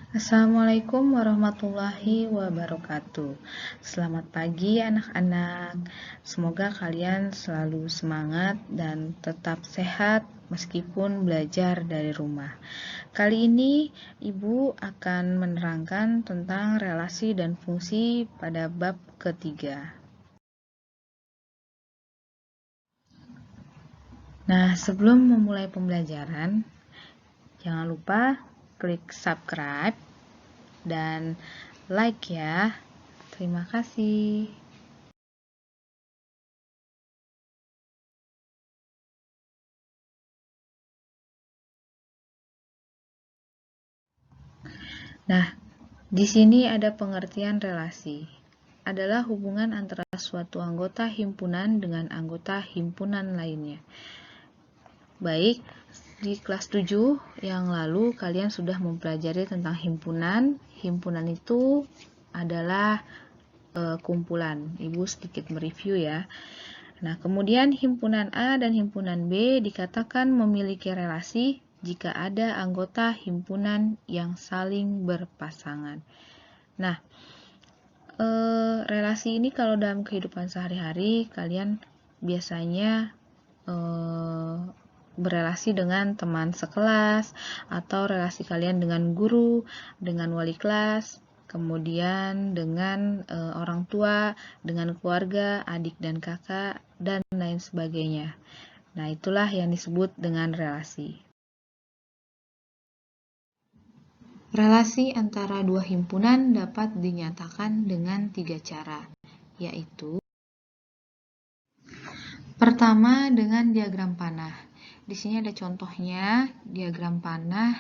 Assalamualaikum warahmatullahi wabarakatuh. Selamat pagi anak-anak. Semoga kalian selalu semangat dan tetap sehat meskipun belajar dari rumah. Kali ini Ibu akan menerangkan tentang relasi dan fungsi pada bab ketiga. Nah, sebelum memulai pembelajaran, jangan lupa klik subscribe dan like ya. Terima kasih. Nah, di sini ada pengertian relasi. Adalah hubungan antara suatu anggota himpunan dengan anggota himpunan lainnya. Baik, di kelas 7 yang lalu kalian sudah mempelajari tentang himpunan. Himpunan itu adalah kumpulan. Ibu sedikit mereview ya. Nah, kemudian himpunan A dan himpunan B dikatakan memiliki relasi jika ada anggota himpunan yang saling berpasangan. Nah, relasi ini kalau dalam kehidupan sehari-hari kalian biasanya berelasi dengan teman sekelas atau relasi kalian dengan guru, dengan wali kelas, kemudian dengan orang tua, dengan keluarga, adik dan kakak, dan lain sebagainya. Nah, itulah yang disebut dengan relasi. Relasi antara dua himpunan dapat dinyatakan dengan 3 cara, yaitu pertama dengan diagram panah. Di sini ada contohnya diagram panah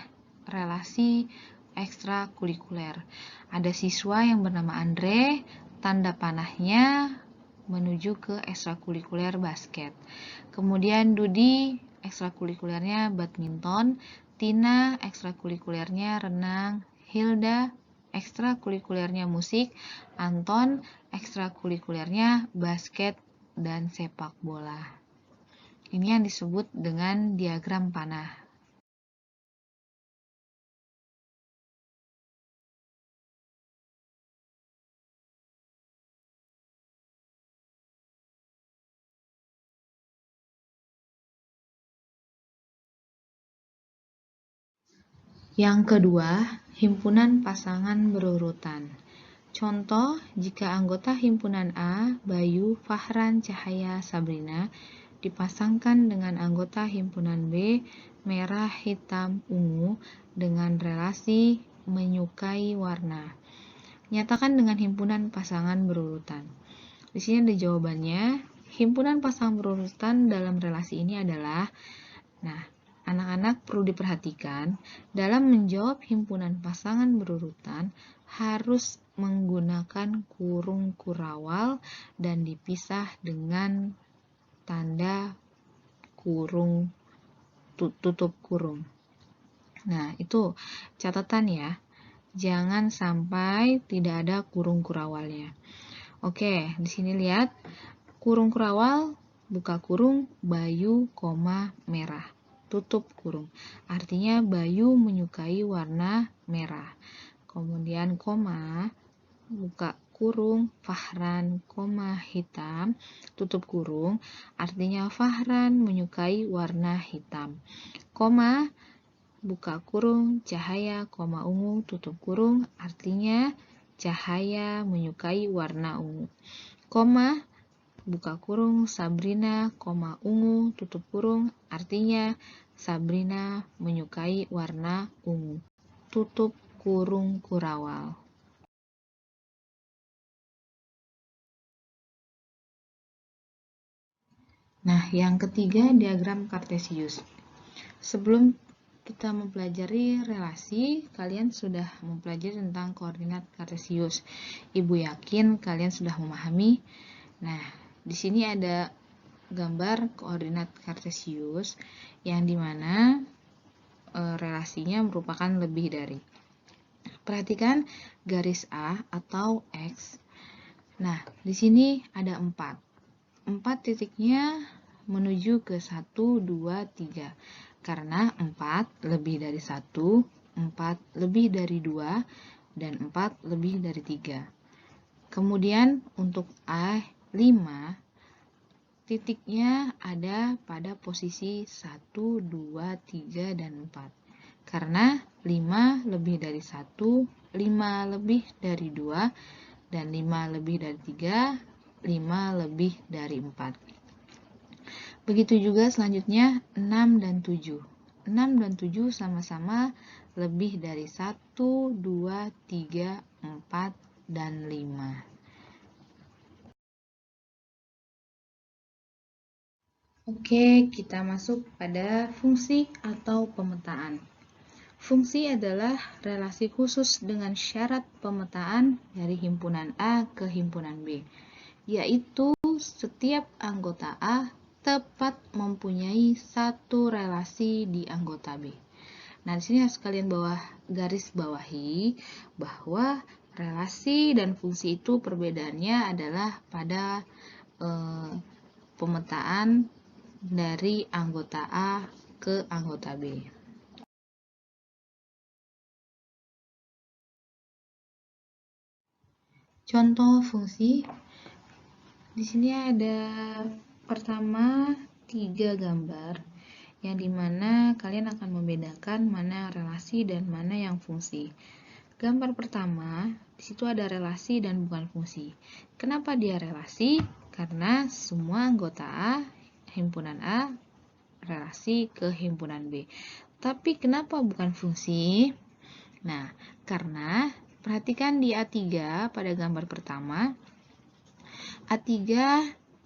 relasi ekstrakurikuler. Ada siswa yang bernama Andre, tanda panahnya menuju ke ekstrakurikuler basket. Kemudian Dudi ekstrakurikulernya badminton, Tina ekstrakurikulernya renang, Hilda ekstrakurikulernya musik, Anton ekstrakurikulernya basket dan sepak bola. Ini yang disebut dengan diagram panah. Yang kedua, himpunan pasangan berurutan. Contoh, jika anggota himpunan A, Bayu, Fahran, Cahaya, Sabrina, dipasangkan dengan anggota himpunan B, Merah, Hitam, Ungu, dengan relasi menyukai warna. Nyatakan dengan himpunan pasangan berurutan. Di sini ada jawabannya. Himpunan pasangan berurutan dalam relasi ini adalah, nah, anak-anak perlu diperhatikan, dalam menjawab himpunan pasangan berurutan harus menggunakan kurung kurawal dan dipisah dengan tanda kurung tutup kurung. Nah, itu catatan ya. Jangan sampai tidak ada kurung kurawalnya. Oke, di sini lihat kurung kurawal, buka kurung, Bayu, merah. Tutup kurung. Artinya Bayu menyukai warna merah. Kemudian koma, buka kurung, Fahran, hitam, tutup kurung. Artinya Fahran menyukai warna hitam. Koma, buka kurung, Cahaya, ungu, tutup kurung. Artinya Cahaya menyukai warna ungu. Koma, buka kurung, Sabrina, ungu, tutup kurung, artinya Sabrina menyukai warna ungu. Tutup kurung kurawal. Nah, yang ketiga diagram Kartesius. Sebelum kita mempelajari relasi, kalian sudah mempelajari tentang koordinat Kartesius. Ibu yakin kalian sudah memahami. Nah, di sini ada gambar koordinat Kartesius yang dimana relasinya merupakan lebih dari. Perhatikan garis A atau X. Nah, di sini ada 4. 4 titiknya menuju ke 1, 2, 3. Karena 4 lebih dari 1, 4 lebih dari 2, dan 4 lebih dari 3. Kemudian untuk A5, titiknya ada pada posisi 1, 2, 3, dan 4. Karena 5 lebih dari 1, 5 lebih dari 2, dan 5 lebih dari 3, 5 lebih dari 4. Begitu juga selanjutnya 6 dan 7. 6 dan 7 sama-sama lebih dari 1, 2, 3, 4, dan 5. Oke, kita masuk pada fungsi atau pemetaan. Fungsi adalah relasi khusus dengan syarat pemetaan dari himpunan A ke himpunan B, yaitu setiap anggota A tepat mempunyai satu relasi di anggota B. Nah, di sini harus kalian garis bawahi bahwa relasi dan fungsi itu perbedaannya adalah pada pemetaan dari anggota A ke anggota B. Contoh fungsi. Di sini ada pertama 3 gambar yang dimana kalian akan membedakan mana relasi dan mana yang fungsi. Gambar pertama, di situ ada relasi dan bukan fungsi. Kenapa dia relasi? Karena semua anggota A, himpunan A, relasi ke himpunan B. Tapi kenapa bukan fungsi? Nah, karena perhatikan di A3 pada gambar pertama, A3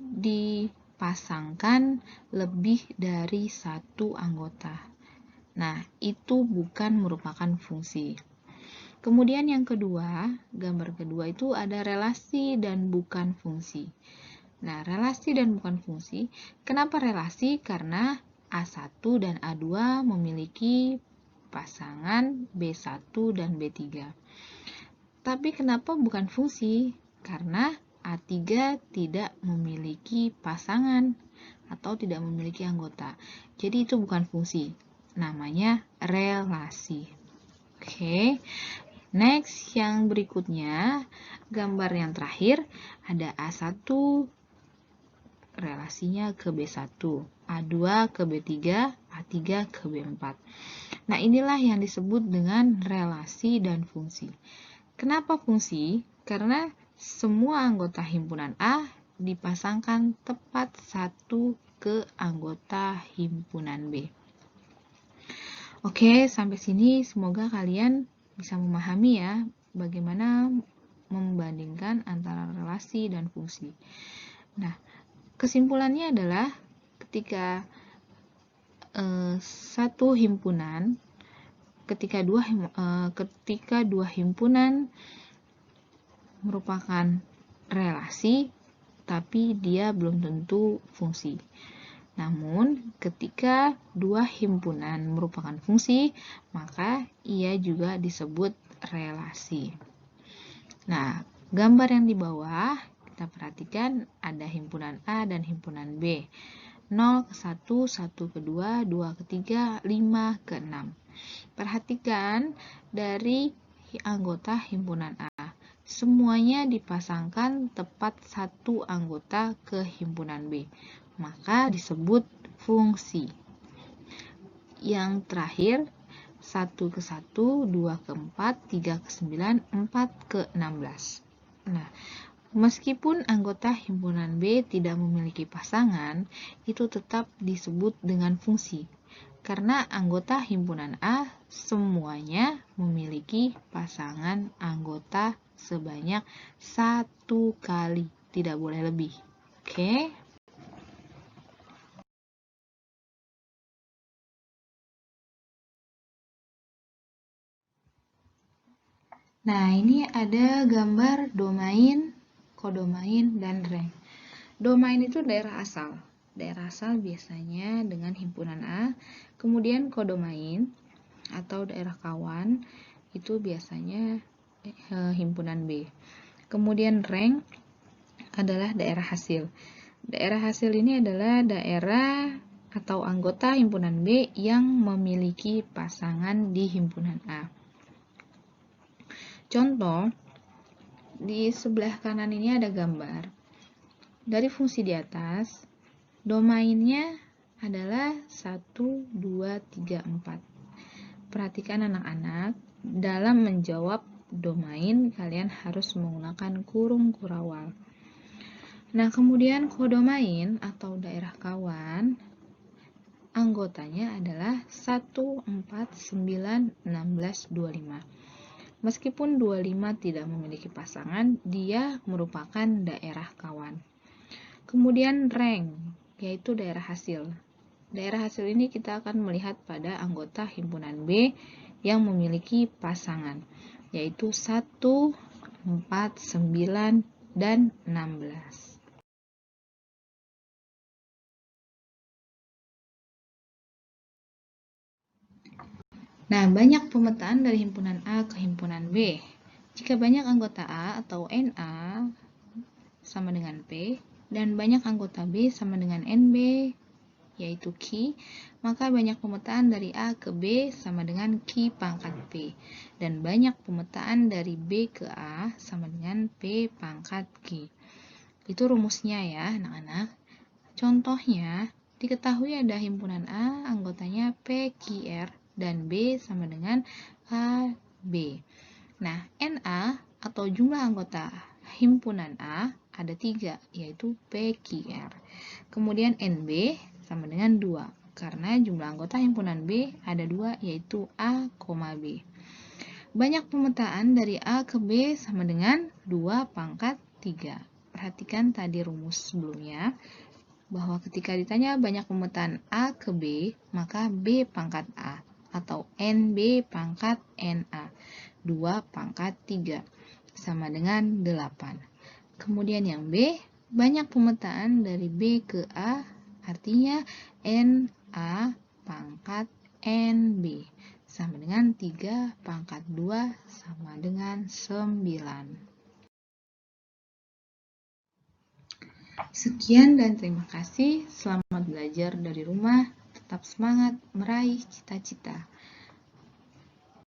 dipasangkan lebih dari satu anggota. Nah, itu bukan merupakan fungsi. Kemudian yang kedua, gambar kedua itu ada relasi dan bukan fungsi. Nah, relasi dan bukan fungsi. Kenapa relasi? Karena A1 dan A2 memiliki pasangan B1 dan B3. Tapi kenapa bukan fungsi? Karena A3 tidak memiliki pasangan atau tidak memiliki anggota. Jadi itu bukan fungsi. Namanya relasi. Oke. Next, yang berikutnya, gambar yang terakhir ada A1 relasinya ke B1, A2 ke B3, A3 ke B4. Nah, inilah yang disebut dengan relasi dan fungsi. Kenapa fungsi? Karena semua anggota himpunan A dipasangkan tepat satu ke anggota himpunan B. Oke, sampai sini semoga kalian bisa memahami ya bagaimana membandingkan antara relasi dan fungsi. Nah, kesimpulannya adalah ketika satu himpunan, ketika dua himpunan merupakan relasi, tapi dia belum tentu fungsi. Namun, ketika dua himpunan merupakan fungsi, maka ia juga disebut relasi. Nah, gambar yang di bawah, kita perhatikan ada himpunan A dan himpunan B. 0 ke 1, 1 ke 2, 2 ke 3, 5 ke 6. Perhatikan dari anggota himpunan A. Semuanya dipasangkan tepat satu anggota ke himpunan B. Maka disebut fungsi. Yang terakhir, 1 ke 1, 2 ke 4, 3 ke 9, 4 ke 16. Nah, meskipun anggota himpunan B tidak memiliki pasangan, itu tetap disebut dengan fungsi. Karena anggota himpunan A semuanya memiliki pasangan anggota sebanyak 1 kali, tidak boleh lebih. Oke? Nah, ini ada gambar domain, kodomain, dan rank. Domain itu daerah asal. Daerah asal biasanya dengan himpunan A. Kemudian kodomain atau daerah kawan itu biasanya himpunan B. Kemudian rank adalah daerah hasil. Daerah hasil ini adalah daerah atau anggota himpunan B yang memiliki pasangan di himpunan A. Contoh, di sebelah kanan ini ada gambar. Dari fungsi di atas, domainnya adalah 1, 2, 3, 4. Perhatikan anak-anak, dalam menjawab domain kalian harus menggunakan kurung kurawal. Nah, kemudian kodomain atau daerah kawan, anggotanya adalah 1, 4, 9, 16, 25. Meskipun 25 tidak memiliki pasangan, dia merupakan daerah kawan. Kemudian rank, yaitu daerah hasil. Daerah hasil ini kita akan melihat pada anggota himpunan B yang memiliki pasangan, yaitu 1, 4, 9, dan 16. Nah, banyak pemetaan dari himpunan A ke himpunan B. Jika banyak anggota A atau NA sama dengan P, dan banyak anggota B sama dengan NB, yaitu Q, maka banyak pemetaan dari A ke B sama dengan Q pangkat P, dan banyak pemetaan dari B ke A sama dengan P pangkat Q. Itu rumusnya ya, anak-anak. Contohnya, diketahui ada himpunan A, anggotanya PQR, dan B sama dengan AB. Nah, NA atau jumlah anggota himpunan A ada 3, yaitu PQR. Kemudian NB sama dengan 2, karena jumlah anggota himpunan B ada 2, yaitu A, B. Banyak pemetaan dari A ke B sama dengan 2 pangkat 3. Perhatikan tadi rumus sebelumnya, bahwa ketika ditanya banyak pemetaan A ke B, maka B pangkat A atau NB pangkat NA, 2 pangkat 3, sama dengan 8. Kemudian yang B, banyak pemetaan dari B ke A, artinya NA pangkat NB, sama dengan 3 pangkat 2, sama dengan 9. Sekian dan terima kasih. Selamat belajar dari rumah. Tetap semangat meraih cita-cita.